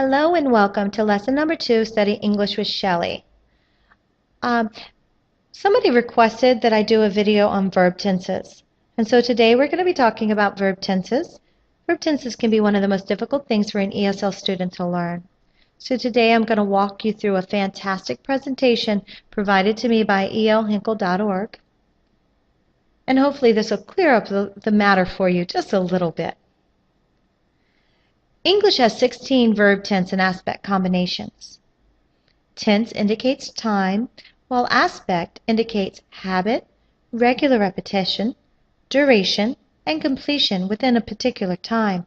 Hello and welcome to lesson number 2, Study English with Shelley. Somebody requested that I do a video on verb tenses. And so today we're going to be talking about verb tenses. Verb tenses can be one of the most difficult things for an ESL student to learn. So today I'm going to walk you through a fantastic presentation provided to me by elhinkle.org. And hopefully this will clear up the matter for you just a little bit. English has 16 verb tense and aspect combinations. Tense indicates time, while aspect indicates habit, regular repetition, duration, and completion within a particular time.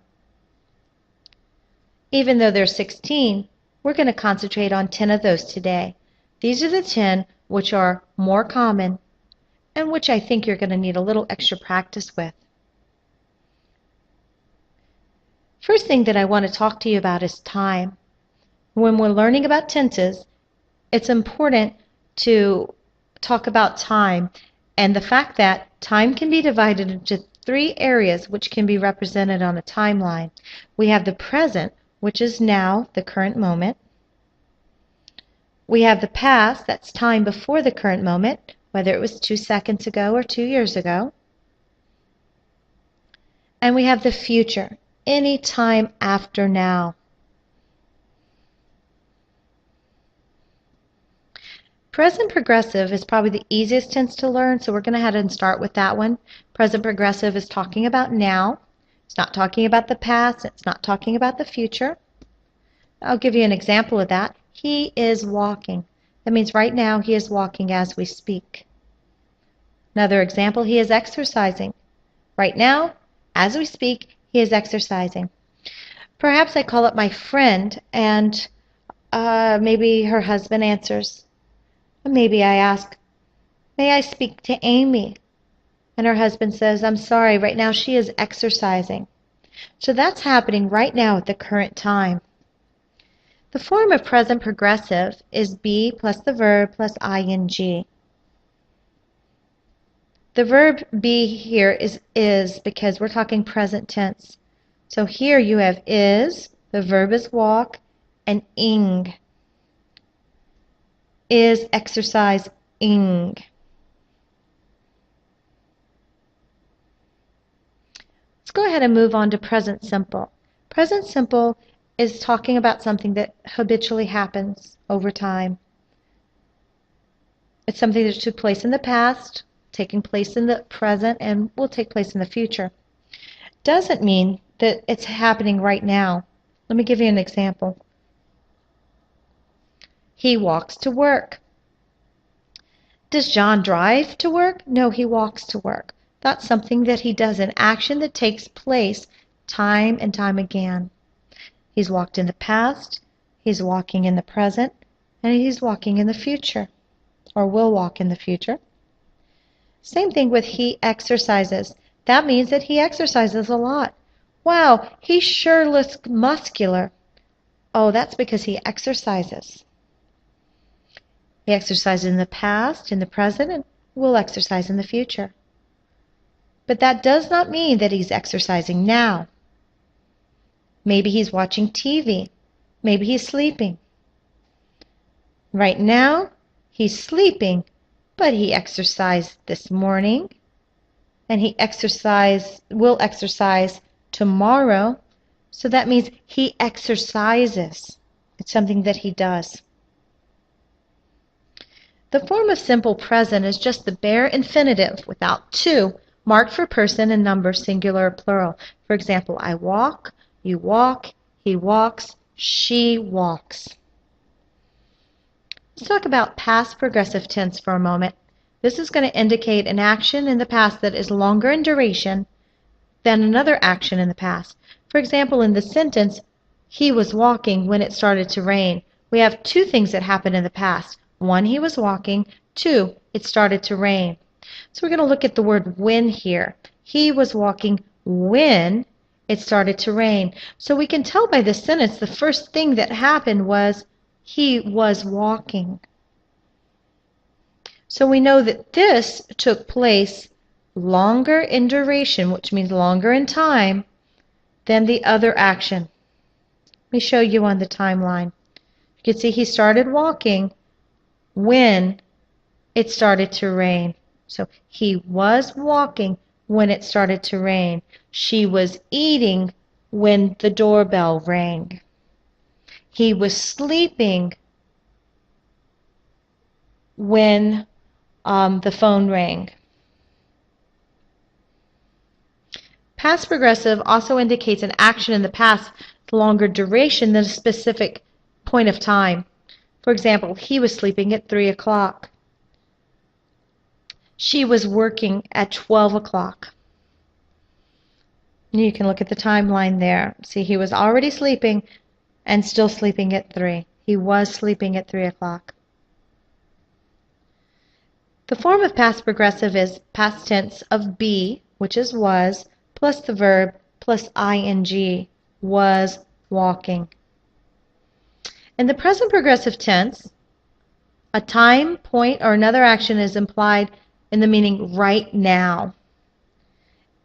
Even though there are 16, we're going to concentrate on 10 of those today. These are the 10 which are more common and which I think you're going to need a little extra practice with. First thing that I want to talk to you about is time. When we're learning about tenses, it's important to talk about time and the fact that time can be divided into 3 areas which can be represented on a timeline. We have the present, which is now, the current moment. We have the past, that's time before the current moment, whether it was 2 seconds ago or 2 years ago. And we have the future, any time after now. Present progressive is probably the easiest tense to learn, so we're going to head and start with that one. Present progressive is talking about now. It's not talking about the past. It's not talking about the future. I'll give you an example of that. He is walking. That means right now he is walking as we speak. Another example, he is exercising. Right now, as we speak, he is exercising. Perhaps I call up my friend and maybe her husband answers. Maybe I ask, may I speak to Amy? And her husband says, I'm sorry, right now she is exercising. So that's happening right now at the current time. The form of present progressive is be plus the verb plus ing. The verb be here is because we're talking present tense. So here you have is, the verb is walk, and ing. Is exercising. Let's go ahead and move on to present simple. Present simple is talking about something that habitually happens over time. It's something that took place in the past, taking place in the present, and will take place in the future. Doesn't mean that it's happening right now. Let me give you an example. He walks to work. Does John drive to work? No, he walks to work. That's something that he does, an action that takes place time and time again. He's walked in the past, he's walking in the present, and he's walking in the future, or will walk in the future. Same thing with he exercises. That means that he exercises a lot. Wow, he sure looks muscular. Oh, that's because he exercises. He exercises in the past, in the present, and will exercise in the future. But that does not mean that he's exercising now. Maybe he's watching TV. Maybe he's sleeping. Right now, he's sleeping, but he exercised this morning, and he will exercise tomorrow. So that means he exercises. It's something that he does. The form of simple present is just the bare infinitive without to, marked for person and number, singular or plural. For example, I walk, you walk, he walks, she walks. Let's talk about past progressive tense for a moment. This is going to indicate an action in the past that is longer in duration than another action in the past. For example, in the sentence, he was walking when it started to rain. We have 2 things that happened in the past. 1, he was walking. 2, it started to rain. So we're going to look at the word when here. He was walking when it started to rain. So we can tell by this sentence the first thing that happened was he was walking. So we know that this took place longer in duration, which means longer in time, than the other action. Let me show you on the timeline. You can see he started walking when it started to rain. So he was walking when it started to rain. She was eating when the doorbell rang. He was sleeping when the phone rang. Past progressive also indicates an action in the past with longer duration than a specific point of time. For example, he was sleeping at 3 o'clock. She was working at 12 o'clock. You can look at the timeline there. See, he was already sleeping and still sleeping at 3. He was sleeping at 3 o'clock. The form of past progressive is past tense of be, which is was, plus the verb, plus ing, was walking. In the present progressive tense, a time, point, or another action is implied in the meaning right now.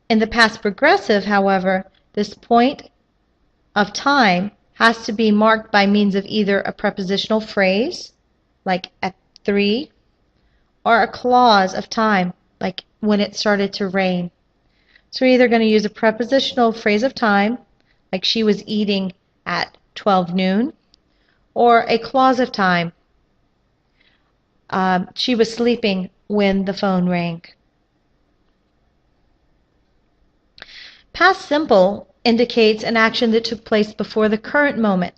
In the past progressive, however, this point of time has to be marked by means of either a prepositional phrase, like at 3, or a clause of time, like when it started to rain. So we're either going to use a prepositional phrase of time, like she was eating at 12 noon, or a clause of time, she was sleeping when the phone rang. Past simple indicates an action that took place before the current moment,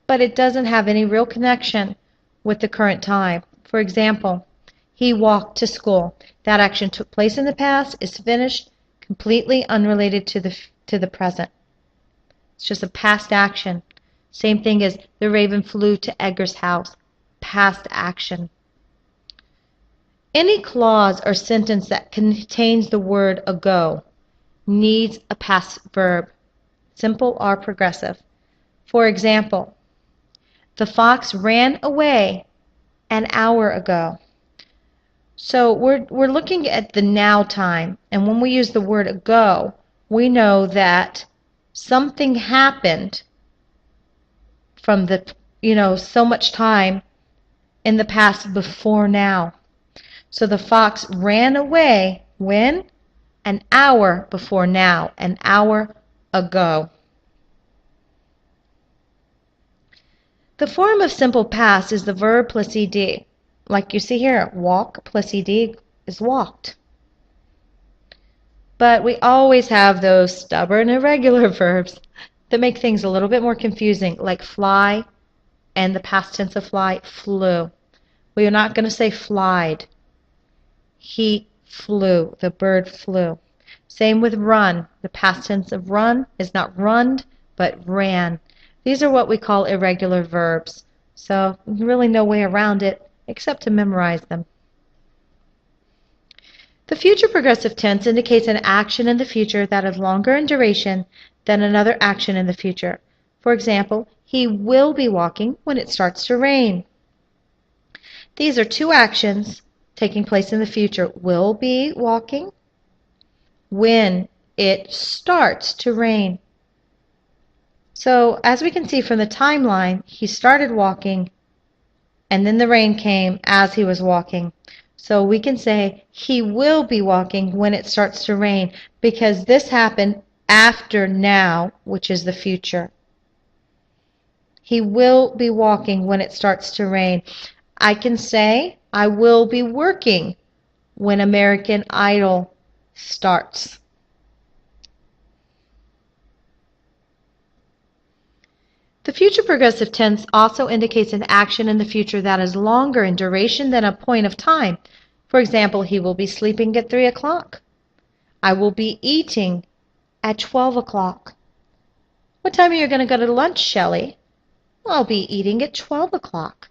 but it doesn't have any real connection with the current time. For example, he walked to school. That action took place in the past, is finished, completely unrelated to the present. It's just a past action. Same thing as the raven flew to Edgar's house. Past action. Any clause or sentence that contains the word ago needs a past verb, simple or progressive. For example, the fox ran away an hour ago. So we're looking at the now time, and when we use the word ago, we know that something happened from the, so much time in the past before now. So the fox ran away when? An hour before now, an hour ago. The form of simple past is the verb plus ed. Like you see here, walk plus ed is walked. But we always have those stubborn irregular verbs that make things a little bit more confusing, like fly and the past tense of fly, flew. We are not going to say flied. He flew. The bird flew. Same with run. The past tense of run is not runned, but ran. These are what we call irregular verbs. So really no way around it except to memorize them. The future progressive tense indicates an action in the future that is longer in duration than another action in the future. For example, he will be walking when it starts to rain. These are two actions taking place in the future. Will be walking when it starts to rain. So as we can see from the timeline, he started walking and then the rain came as he was walking. So we can say he will be walking when it starts to rain because this happened after now, which is the future. He will be walking when it starts to rain. I can say I will be working when American Idol starts. The future progressive tense also indicates an action in the future that is longer in duration than a point of time. For example, he will be sleeping at 3 o'clock. I will be eating at 12 o'clock. What time are you going to go to lunch, Shelley? I'll be eating at 12 o'clock.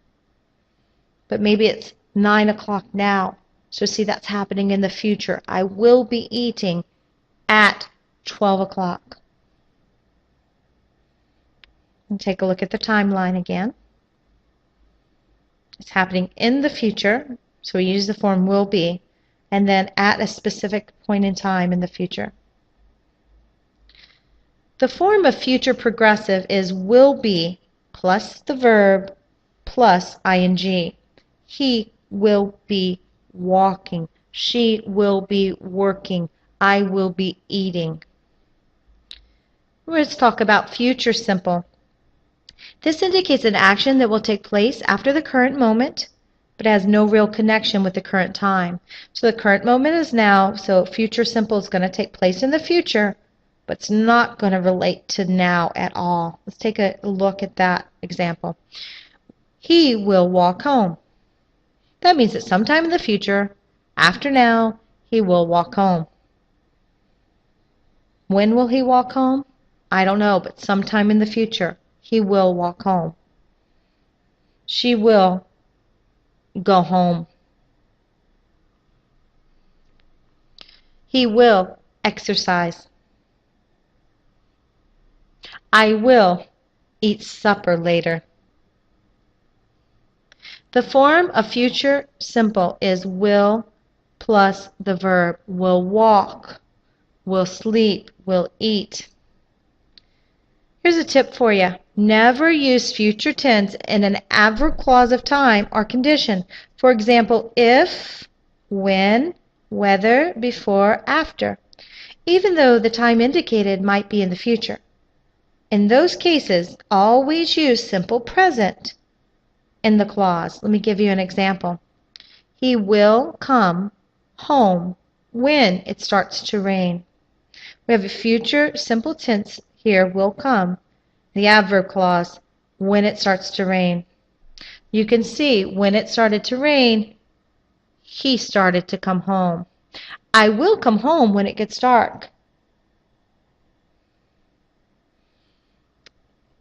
But maybe it's 9 o'clock now. So see, that's happening in the future. I will be eating at 12 o'clock. And take a look at the timeline again. It's happening in the future, so we use the form will be, and then at a specific point in time in the future. The form of future progressive is will be plus the verb plus ing. He will be walking. She will be working. I will be eating. Let's talk about future simple. This indicates an action that will take place after the current moment, but has no real connection with the current time. So the current moment is now, so future simple is going to take place in the future, but it's not going to relate to now at all. Let's take a look at that example. He will walk home. That means that sometime in the future, after now, he will walk home. When will he walk home? I don't know, but sometime in the future, he will walk home. She will go home. He will exercise. I will eat supper later. The form of future simple is will plus the verb. Will walk, will sleep, will eat. Here's a tip for you. Never use future tense in an adverb clause of time or condition. For example, if, when, whether, before, after, even though the time indicated might be in the future. In those cases, always use simple present in the clause. Let me give you an example. He will come home when it starts to rain. We have a future simple tense here, will come, the adverb clause, when it starts to rain. You can see when it started to rain, he started to come home. I will come home when it gets dark.